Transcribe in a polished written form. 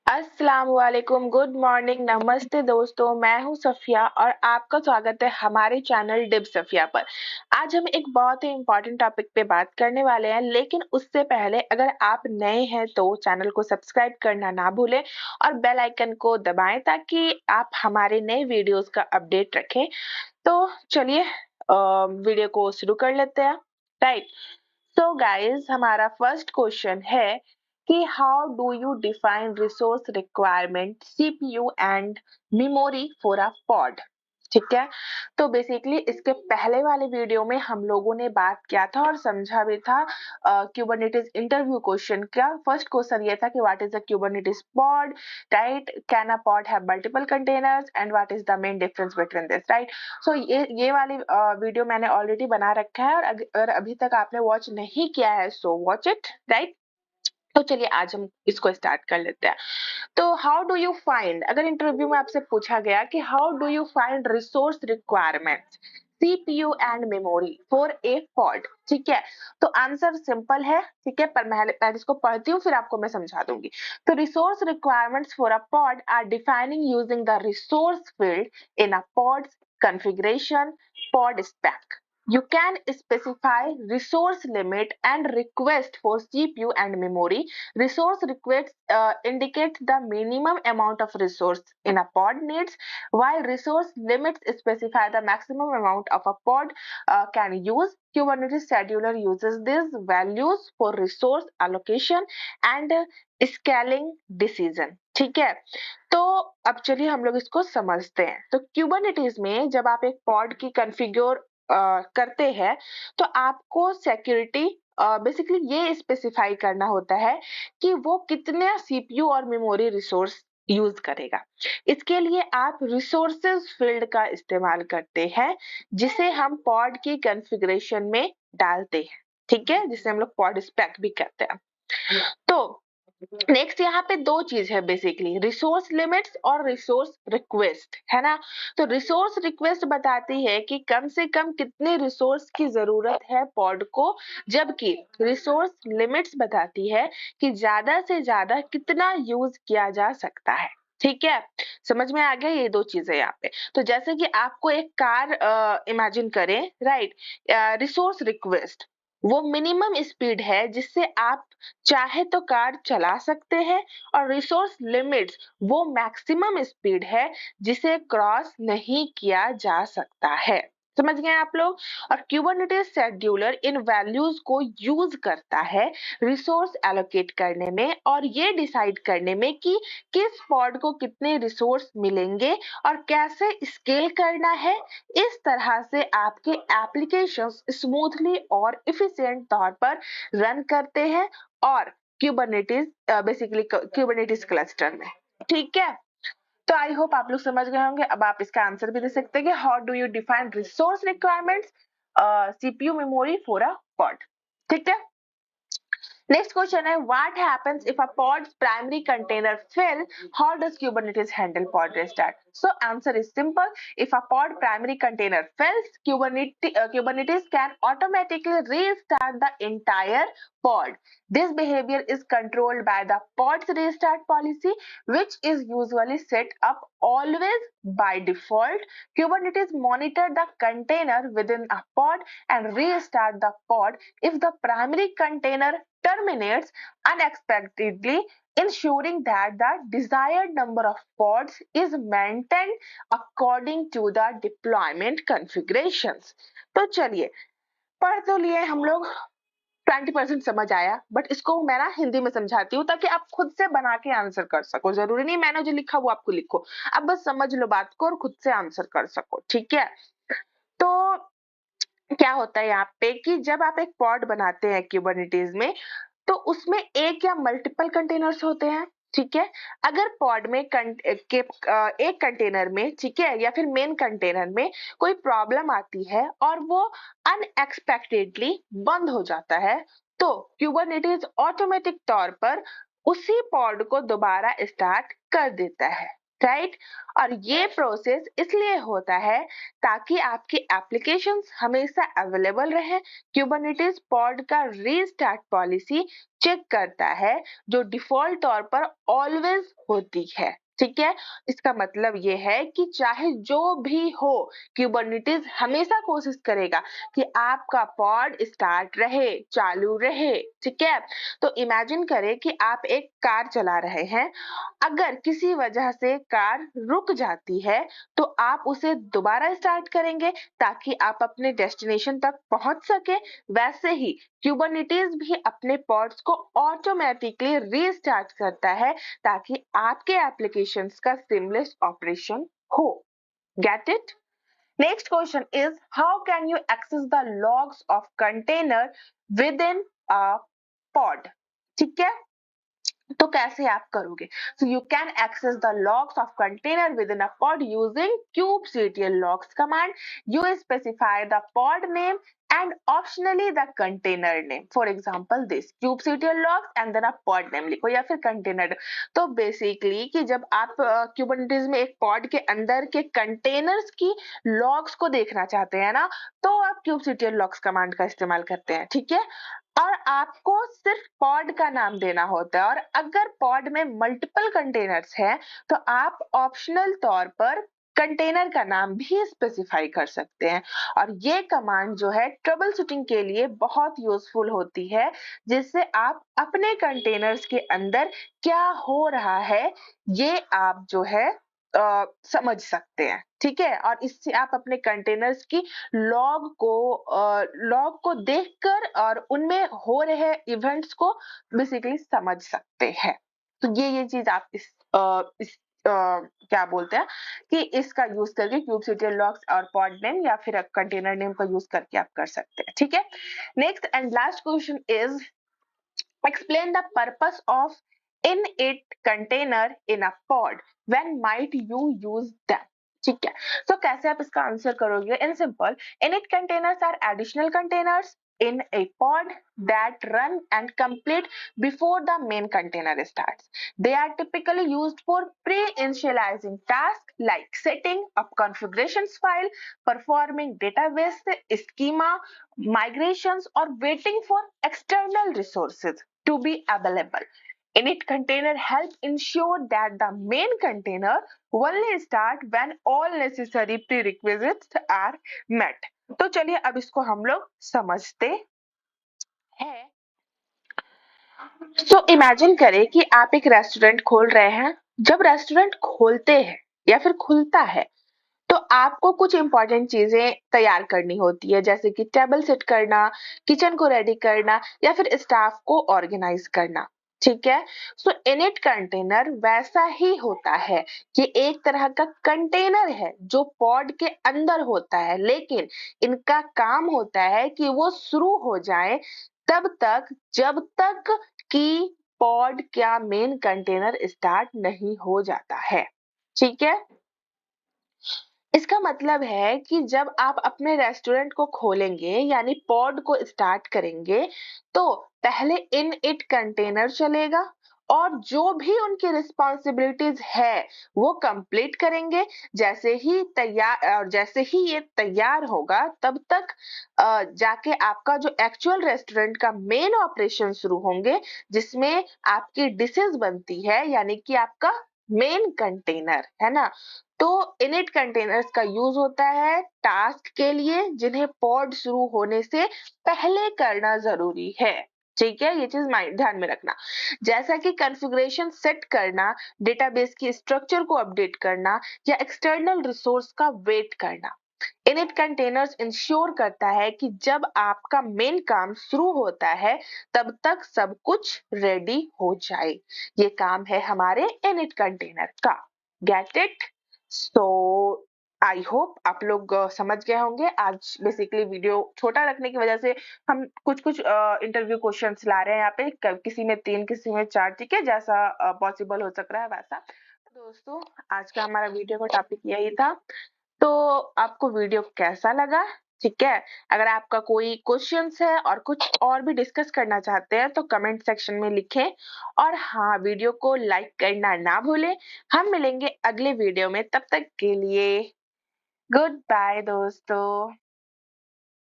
अस्सलाम वालेकुम, good morning, नमस्ते दोस्तों। मैं हूं सफिया और आपका स्वागत है हमारे चैनल डिब सफिया पर। आज हम एक बहुत ही इम्पोर्टेंट टॉपिक पे बात करने वाले हैं, लेकिन उससे पहले अगर आप नए हैं तो चैनल को सब्सक्राइब करना ना भूलें और बेल आइकन को दबाएं ताकि आप हमारे नए वीडियोस का अपडेट रखें। तो चलिए वीडियो को शुरू कर लेते हैं। राइट, सो गाइस, हमारा फर्स्ट क्वेश्चन है कि how do you define resource requirement CPU and memory for a pod. ठीक है, तो बेसिकली इसके पहले वाले वीडियो में हम लोगों ने बात किया था और समझा भी था क्यूबरनेटिस इंटरव्यू क्वेश्चन का। फर्स्ट क्वेश्चन ये था कि what is the Kubernetes pod, right, can a pod have multiple containers and what is the main difference between this, right. So ये वाली वीडियो मैंने ऑलरेडी बना रखा है और अगर अभी तक आपने वॉच नहीं किया है सो वॉच इट, राइट। तो चलिए आज हम इसको स्टार्ट कर लेते हैं। तो हाउ डू यू फाइंड, अगर इंटरव्यू में आपसे पूछा गया कि how do you find resource requirements CPU and memory for a pod, ठीक है, तो आंसर सिंपल है। ठीक है, पर मैं पहले इसको पढ़ती हूँ फिर आपको मैं समझा दूंगी। तो resource requirements for a pod are defining using the resource field in a pods configuration, pod spec. You can specify resource limit and request for CPU and memory. Resource requests indicate the minimum amount of resource in a pod needs, while resource limits specify the maximum amount of a pod can use. Kubernetes scheduler uses these values for resource allocation and scaling decision. ठीक है, तो अब चलिए हम लोग इसको समझते हैं। तो क्यूबरनेटिस में जब आप एक पॉड की कॉन्फ़िगर करते हैं तो आपको सिक्योरिटी बेसिकली ये स्पेसिफाई करना होता है कि वो कितने सीपीयू और मेमोरी रिसोर्स यूज करेगा। इसके लिए आप रिसोर्सेज फील्ड का इस्तेमाल करते हैं जिसे हम पॉड की कॉन्फ़िगरेशन में डालते हैं। ठीक है, जिसे हम लोग पॉड स्पेक भी कहते हैं। तो नेक्स्ट यहाँ पे दो चीज है बेसिकली, रिसोर्स लिमिट्स और रिसोर्स रिक्वेस्ट, है ना। तो रिसोर्स रिक्वेस्ट बताती है कि कम से कम कितने रिसोर्स की जरूरत है पॉड को, जबकि रिसोर्स लिमिट्स बताती है कि ज्यादा से ज्यादा कितना यूज किया जा सकता है। ठीक है, समझ में आ गया ये दो चीजें यहाँ पे। तो जैसे कि आपको एक कार इमेजिन करें, राइट, रिसोर्स रिक्वेस्ट वो मिनिमम स्पीड है जिससे आप चाहे तो कार चला सकते हैं, और रिसोर्स लिमिट्स वो मैक्सिमम स्पीड है जिसे क्रॉस नहीं किया जा सकता है। समझ गए आप लोग। और क्यूबरनेटिस शेड्यूलर इन वैल्यूज को यूज करता है रिसोर्स एलोकेट करने में और ये डिसाइड करने में कि किस पॉड को कितने रिसोर्स मिलेंगे और कैसे स्केल करना है। इस तरह से आपके एप्लीकेशंस स्मूथली और इफिशिएंट तौर पर रन करते हैं और क्यूबरनेटिस बेसिकली क्यूबरनेटिस क्लस्टर में। ठीक है, तो आई होप आप लोग समझ गए होंगे। अब आप इसका आंसर भी दे सकते हैं कि how do you define resource requirements CPU memory for a pod. ठीक है, नेक्स्ट क्वेश्चन है what happens if a pod's primary container fill, how does Kubernetes handle pod restart? So answer is simple. If a pod primary container fills, Kubernetes can automatically restart the entire pod. This behavior is controlled by the pod's restart policy, which is usually set up always by default. Kubernetes monitor the container within a pod and restart the pod if the primary container terminates unexpectedly, ensuring that the desired number of pods is maintained according to the deployment configurations. तो चलिए पढ़ तो लिए हम लोग, 20% समझ आया, but इसको मैं ना हिंदी में समझाती हूँ ताकि आप खुद से बना के आंसर कर सको। जरूरी नहीं मैंने जो लिखा वो आपको लिखो, आप बस समझ लो बात को और खुद से आंसर कर सको। ठीक है, तो क्या होता है यहाँ पे कि जब आप एक पॉड बनाते हैं क्यूबरनेटिस में तो उसमें एक या मल्टीपल कंटेनर्स होते हैं। ठीक है, अगर पॉड में एक कंटेनर में, ठीक है, या फिर मेन कंटेनर में कोई प्रॉब्लम आती है और वो अनएक्सपेक्टेडली बंद हो जाता है तो क्यूबरनेटिस ऑटोमेटिक तौर पर उसी पॉड को दोबारा स्टार्ट कर देता है। राइट। और ये प्रोसेस इसलिए होता है ताकि आपकी एप्लीकेशंस हमेशा अवेलेबल रहे। क्यूबरनेटिस पॉड का रीस्टार्ट पॉलिसी चेक करता है जो डिफॉल्ट तौर पर ऑलवेज होती है। ठीक है, इसका मतलब ये है कि चाहे जो भी हो, क्यूबरनेटिस हमेशा कोशिश करेगा कि आपका पॉड स्टार्ट रहे, चालू रहे। ठीक है, तो इमेजिन करें कि आप एक कार चला रहे हैं। अगर किसी वजह से कार रुक जाती है तो आप उसे दोबारा स्टार्ट करेंगे ताकि आप अपने डेस्टिनेशन तक पहुंच सके। वैसे ही क्यूबरनेटिस भी अपने पॉड्स को ऑटोमेटिकली रीस्टार्ट करता है ताकि आपके एप्लीकेशंस का सीमलेस ऑपरेशन हो। Get it? Next question is how can you access the logs of container within a pod? ठीक है, तो कैसे आप करोगे? So you can access the logs of container within a pod using kubectl logs command. You specify the pod name and optionally the container name. For example, this kubectl logs and then a pod name लिखो या फिर container। तो basically कि जब आप Kubernetes में एक pod के अंदर के containers की logs को देखना चाहते हैं ना, तो आप kubectl logs command का इस्तेमाल करते हैं। ठीक है, और आपको सिर्फ पॉड का नाम देना होता है। और अगर पॉड में मल्टीपल कंटेनर्स हैं तो आप ऑप्शनल तौर पर कंटेनर का नाम भी स्पेसिफाई कर सकते हैं। और ये कमांड जो है ट्रबल शूटिंग के लिए बहुत यूजफुल होती है, जिससे आप अपने कंटेनर्स के अंदर क्या हो रहा है ये आप जो है समझ सकते हैं। ठीक है, और इससे आप अपने कंटेनर्स की लॉग को देखकर और उनमें हो रहे इवेंट्स को बेसिकली समझ सकते हैं। तो ये चीज आप इस क्या बोलते हैं कि इसका यूज करके kubectl लॉग्स और पॉड नेम या फिर कंटेनर नेम का यूज करके आप कर सकते हैं। ठीक है, next and last question is explain the purpose of init container in a pod. When might you use them? ठीक है, तो कैसे आप इसका आंसर करोगे? In simple, init containers are additional containers in a pod that run and complete before the main container starts. They are typically used for pre-initializing tasks like setting up configurations file, performing database schema, migrations, or waiting for external resources to be available. Init container help ensure that the main container only start when all necessary prerequisites are met. तो चलिए अब इसको हम लोग समझते हैं। तो imagine करें कि आप एक रेस्टोरेंट खोल रहे हैं। जब रेस्टोरेंट खोलते हैं या फिर खुलता है तो आपको कुछ इंपॉर्टेंट चीजें तैयार करनी होती है, जैसे कि टेबल सेट करना, किचन को रेडी करना या फिर स्टाफ को ऑर्गेनाइज करना। ठीक है, सो इनिट कंटेनर वैसा ही होता है कि एक तरह का कंटेनर है जो पॉड के अंदर होता है, लेकिन इनका काम होता है कि वो शुरू हो जाए तब तक जब तक कि पॉड का मेन कंटेनर स्टार्ट नहीं हो जाता है। ठीक है, इसका मतलब है कि जब आप अपने रेस्टोरेंट को खोलेंगे यानी पॉड को स्टार्ट करेंगे तो पहले इन इट कंटेनर चलेगा और जो भी उनकी रिस्पॉन्सिबिलिटीज है वो कंप्लीट करेंगे। जैसे ही ये तैयार होगा तब तक जाके आपका जो एक्चुअल रेस्टोरेंट का मेन ऑपरेशन शुरू होंगे, जिसमें आपकी डिशेस बनती है यानी कि आपका मेन कंटेनर है ना। तो इनिट कंटेनर्स का यूज होता है टास्क के लिए जिन्हें पॉड शुरू होने से पहले करना जरूरी है। ठीक है, ये चीज ध्यान में रखना, जैसा कि कॉन्फ़िगरेशन सेट करना, डेटाबेस की स्ट्रक्चर को अपडेट करना या एक्सटर्नल रिसोर्स का वेट करना। इनिट कंटेनर्स इंश्योर करता है कि जब आपका मेन काम शुरू होता है तब तक सब कुछ रेडी हो जाए। ये काम है हमारे इनिट कंटेनर का। Get it? So I hope आप लोग समझ गए होंगे। आज बेसिकली वीडियो छोटा रखने की वजह से हम कुछ कुछ इंटरव्यू क्वेश्चंस ला रहे हैं यहाँ पे, किसी में 3 किसी में 4। ठीक है, जैसा पॉसिबल हो सक रहा है वैसा। दोस्तों, आज का हमारा वीडियो का टॉपिक यही था। तो आपको वीडियो कैसा लगा ठीक है? अगर आपका कोई क्वेश्चन्स है और कुछ और भी डिस्कस करना चाहते हैं तो कमेंट सेक्शन में लिखें और हाँ, वीडियो को लाइक करना ना भूलें। हम मिलेंगे अगले वीडियो में, तब तक के लिए गुड बाय दोस्तों।